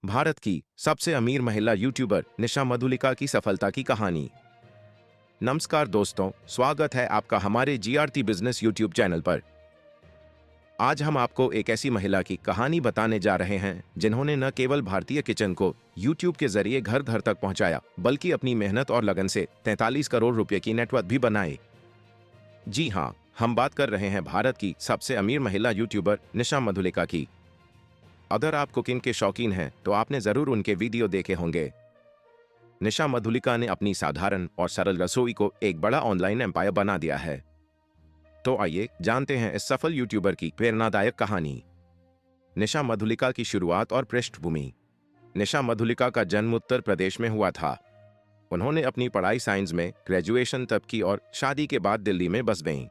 भारत की सबसे अमीर महिला यूट्यूबर निशा मधुलिका की सफलता की कहानी। नमस्कार दोस्तों, स्वागत है आपका हमारे जीआरटी बिजनेस यूट्यूब चैनल पर। आज हम आपको एक ऐसी महिला की कहानी बताने जा रहे हैं जिन्होंने न केवल भारतीय किचन को यूट्यूब के जरिए घर घर तक पहुंचाया, बल्कि अपनी मेहनत और लगन से 43 करोड़ रुपए की नेटवर्थ भी बनाए। जी हाँ, हम बात कर रहे हैं भारत की सबसे अमीर महिला यूट्यूबर निशा मधुलिका की। अगर आप कुकिंग के शौकीन हैं तो आपने जरूर उनके वीडियो देखे होंगे। निशा मधुलिका ने अपनी साधारण और सरल रसोई को एक बड़ा ऑनलाइन एम्पायर बना दिया है। तो आइए जानते हैं इस सफल यूट्यूबर की प्रेरणादायक कहानी। निशा मधुलिका की शुरुआत और पृष्ठभूमि। निशा मधुलिका का जन्म उत्तर प्रदेश में हुआ था। उन्होंने अपनी पढ़ाई साइंस में ग्रेजुएशन तक की और शादी के बाद दिल्ली में बस गईं।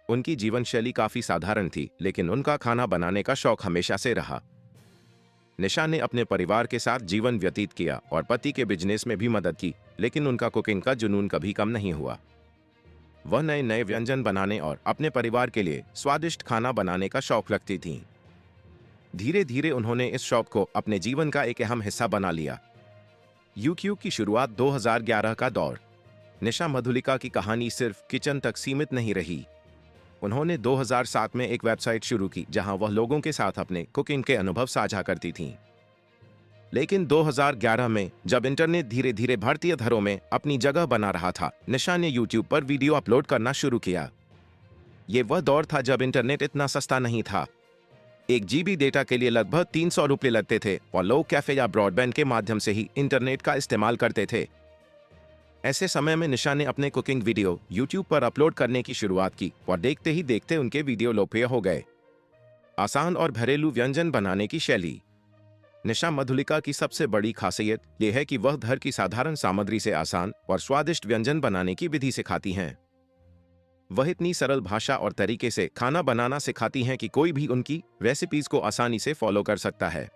उनकी जीवन शैली काफी साधारण थी, लेकिन उनका खाना बनाने का शौक हमेशा से रहा। निशा ने अपने परिवार के साथ जीवन व्यतीत किया और पति के बिजनेस में भी मदद की, लेकिन उनका कुकिंग का जुनून कभी कम नहीं हुआ। वह नए नए व्यंजन बनाने और अपने परिवार के लिए स्वादिष्ट खाना बनाने का शौक रखती थीं। धीरे धीरे उन्होंने इस शौक को अपने जीवन का एक अहम हिस्सा बना लिया। यूट्यूब की शुरुआत 2011 का दौर। निशा मधुलिका की कहानी सिर्फ किचन तक सीमित नहीं रही। उन्होंने 2007 में एक वेबसाइट शुरू की जहां वह लोगों के साथ अपने कुकिंग के अनुभव साझा करती थीं। लेकिन 2011 में जब इंटरनेट धीरे धीरे भारतीय घरों में अपनी जगह बना रहा था, निशा ने यूट्यूब पर वीडियो अपलोड करना शुरू किया। ये वह दौर था जब इंटरनेट इतना सस्ता नहीं था। 1 GB डेटा के लिए लगभग 300 रुपये लगते थे और लोग कैफे या ब्रॉडबैंड के माध्यम से ही इंटरनेट का इस्तेमाल करते थे। ऐसे समय में निशा ने अपने कुकिंग वीडियो यूट्यूब पर अपलोड करने की शुरुआत की और देखते ही देखते उनके वीडियो लोकप्रिय हो गए। आसान और घरेलू व्यंजन बनाने की शैली। निशा मधुलिका की सबसे बड़ी खासियत यह है कि वह घर की साधारण सामग्री से आसान और स्वादिष्ट व्यंजन बनाने की विधि सिखाती हैं। वह इतनी सरल भाषा और तरीके से खाना बनाना सिखाती हैं कि कोई भी उनकी रेसिपीज को आसानी से फॉलो कर सकता है।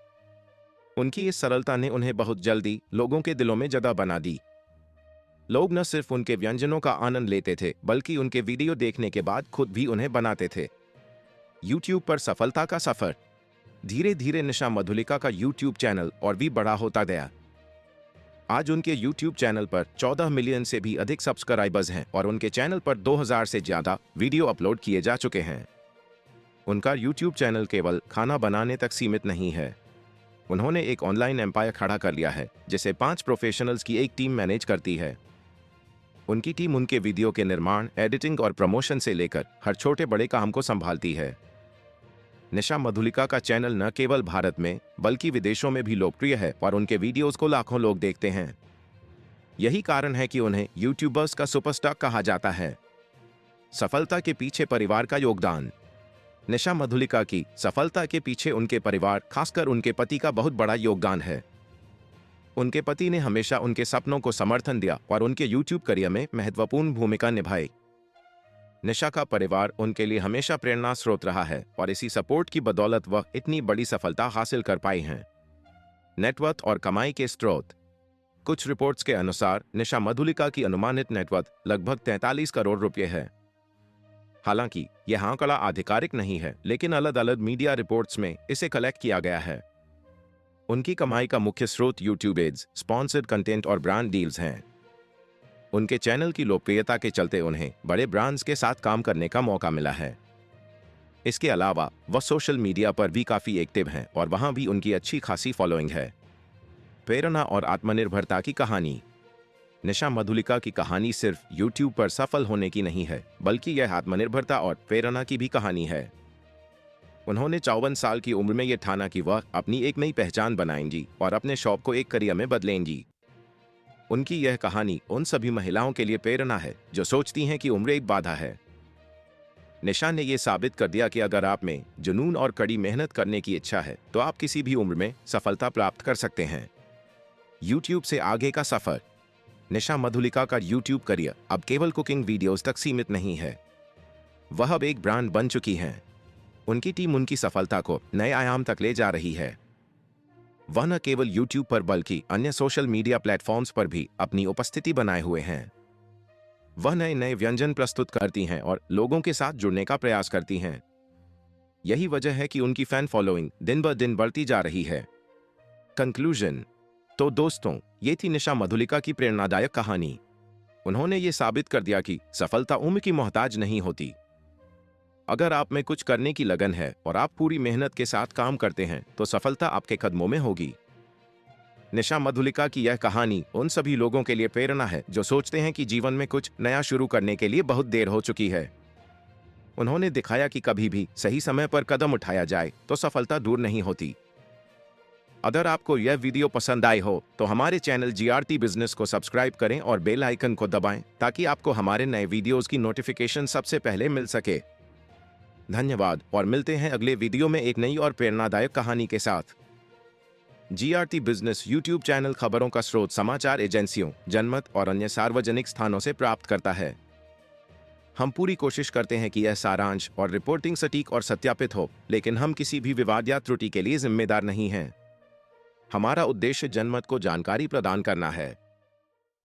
उनकी इस सरलता ने उन्हें बहुत जल्दी लोगों के दिलों में जगह बना दी। लोग न सिर्फ उनके व्यंजनों का आनंद लेते थे, बल्कि उनके वीडियो देखने के बाद खुद भी उन्हें बनाते थे। यूट्यूब पर सफलता का सफर। धीरे धीरे निशा मधुलिका का यूट्यूब चैनल और भी बड़ा होता गया। आज उनके यूट्यूब चैनल पर 14 मिलियन से भी अधिक सब्सक्राइबर्स हैं और उनके चैनल पर 2000 से ज्यादा वीडियो अपलोड किए जा चुके हैं। उनका यूट्यूब चैनल केवल खाना बनाने तक सीमित नहीं है। उन्होंने एक ऑनलाइन एम्पायर खड़ा कर लिया है, जिसे 5 प्रोफेशनल्स की एक टीम मैनेज करती है। उनकी टीम उनके वीडियो के निर्माण, एडिटिंग और प्रमोशन से लेकर हर छोटे बड़े काम को संभालती है। निशा मधुलिका का चैनल न केवल भारत में बल्कि विदेशों में भी लोकप्रिय है और उनके वीडियोस को लाखों लोग देखते हैं। यही कारण है कि उन्हें यूट्यूबर्स का सुपरस्टार कहा जाता है। सफलता के पीछे परिवार का योगदान। निशा मधुलिका की सफलता के पीछे उनके परिवार, खासकर उनके पति का बहुत बड़ा योगदान है। उनके पति ने हमेशा उनके सपनों को समर्थन दिया और उनके यूट्यूब करियर में महत्वपूर्ण भूमिका निभाई। निशा का परिवार उनके लिए हमेशा प्रेरणा स्रोत रहा है और इसी सपोर्ट की बदौलत वह इतनी बड़ी सफलता हासिल कर पाई हैं। नेटवर्थ और कमाई के स्रोत। कुछ रिपोर्ट्स के अनुसार निशा मधुलिका की अनुमानित नेटवर्थ लगभग 43 करोड़ रुपए है। हालांकि यह आंकड़ा आधिकारिक नहीं है, लेकिन अलग अलग मीडिया रिपोर्ट्स में इसे कलेक्ट किया गया है। उनकी कमाई का मुख्य स्रोत यूट्यूब एड्स, स्पॉन्सर्ड कंटेंट और ब्रांड डील्स हैं। उनके चैनल की लोकप्रियता के चलते उन्हें बड़े ब्रांड्स के साथ काम करने का मौका मिला है। इसके अलावा वह सोशल मीडिया पर भी काफी एक्टिव हैं और वहां भी उनकी अच्छी खासी फॉलोइंग है। प्रेरणा और आत्मनिर्भरता की कहानी। निशा मधुलिका की कहानी सिर्फ यूट्यूब पर सफल होने की नहीं है, बल्कि यह आत्मनिर्भरता और प्रेरणा की भी कहानी है। उन्होंने 54 साल की उम्र में यह ठाना कि वह अपनी एक नई पहचान बनाएंगी और अपने शौक को एक करियर में बदलेंगी। उनकी यह कहानी उन सभी महिलाओं के लिए प्रेरणा है जो सोचती हैं कि उम्र एक बाधा है। निशा ने यह साबित कर दिया कि अगर आप में जुनून और कड़ी मेहनत करने की इच्छा है तो आप किसी भी उम्र में सफलता प्राप्त कर सकते हैं। यूट्यूब से आगे का सफर। निशा मधुलिका का यूट्यूब करियर अब केवल कुकिंग वीडियोस तक सीमित नहीं है। वह अब एक ब्रांड बन चुकी हैं। उनकी टीम उनकी सफलता को नए आयाम तक ले जा रही है। वह न केवल यूट्यूब पर बल्कि अन्य सोशल मीडिया प्लेटफॉर्म्स पर भी अपनी उपस्थिति बनाए हुए हैं। वह नए नए व्यंजन प्रस्तुत करती हैं और लोगों के साथ जुड़ने का प्रयास करती हैं। यही वजह है कि उनकी फैन फॉलोइंग दिन ब दिन बढ़ती जा रही है। कंक्लूजन। तो दोस्तों, ये थी निशा मधुलिका की प्रेरणादायक कहानी। उन्होंने ये साबित कर दिया कि सफलता उम्र की मोहताज नहीं होती। अगर आप में कुछ करने की लगन है और आप पूरी मेहनत के साथ काम करते हैं तो सफलता आपके कदमों में होगी। निशा मधुलिका की यह कहानी उन सभी लोगों के लिए प्रेरणा है जो सोचते हैं कि जीवन में कुछ नया शुरू करने के लिए बहुत देर हो चुकी है। उन्होंने दिखाया कि कभी भी सही समय पर कदम उठाया जाए तो सफलता दूर नहीं होती। अगर आपको यह वीडियो पसंद आई हो तो हमारे चैनल जीआरटी बिजनेस को सब्सक्राइब करें और बेल आइकन को दबाएं ताकि आपको हमारे नए वीडियोस की नोटिफिकेशन सबसे पहले मिल सके। धन्यवाद और मिलते हैं अगले वीडियो में एक नई और प्रेरणादायक कहानी के साथ। जीआरटी बिजनेस यूट्यूब चैनल खबरों का स्रोत समाचार एजेंसियों, जनमत और अन्य सार्वजनिक स्थानों से प्राप्त करता है। हम पूरी कोशिश करते हैं कि यह सारांश और रिपोर्टिंग सटीक और सत्यापित हो, लेकिन हम किसी भी विवाद या त्रुटि के लिए जिम्मेदार नहीं हैं। हमारा उद्देश्य जनमत को जानकारी प्रदान करना है।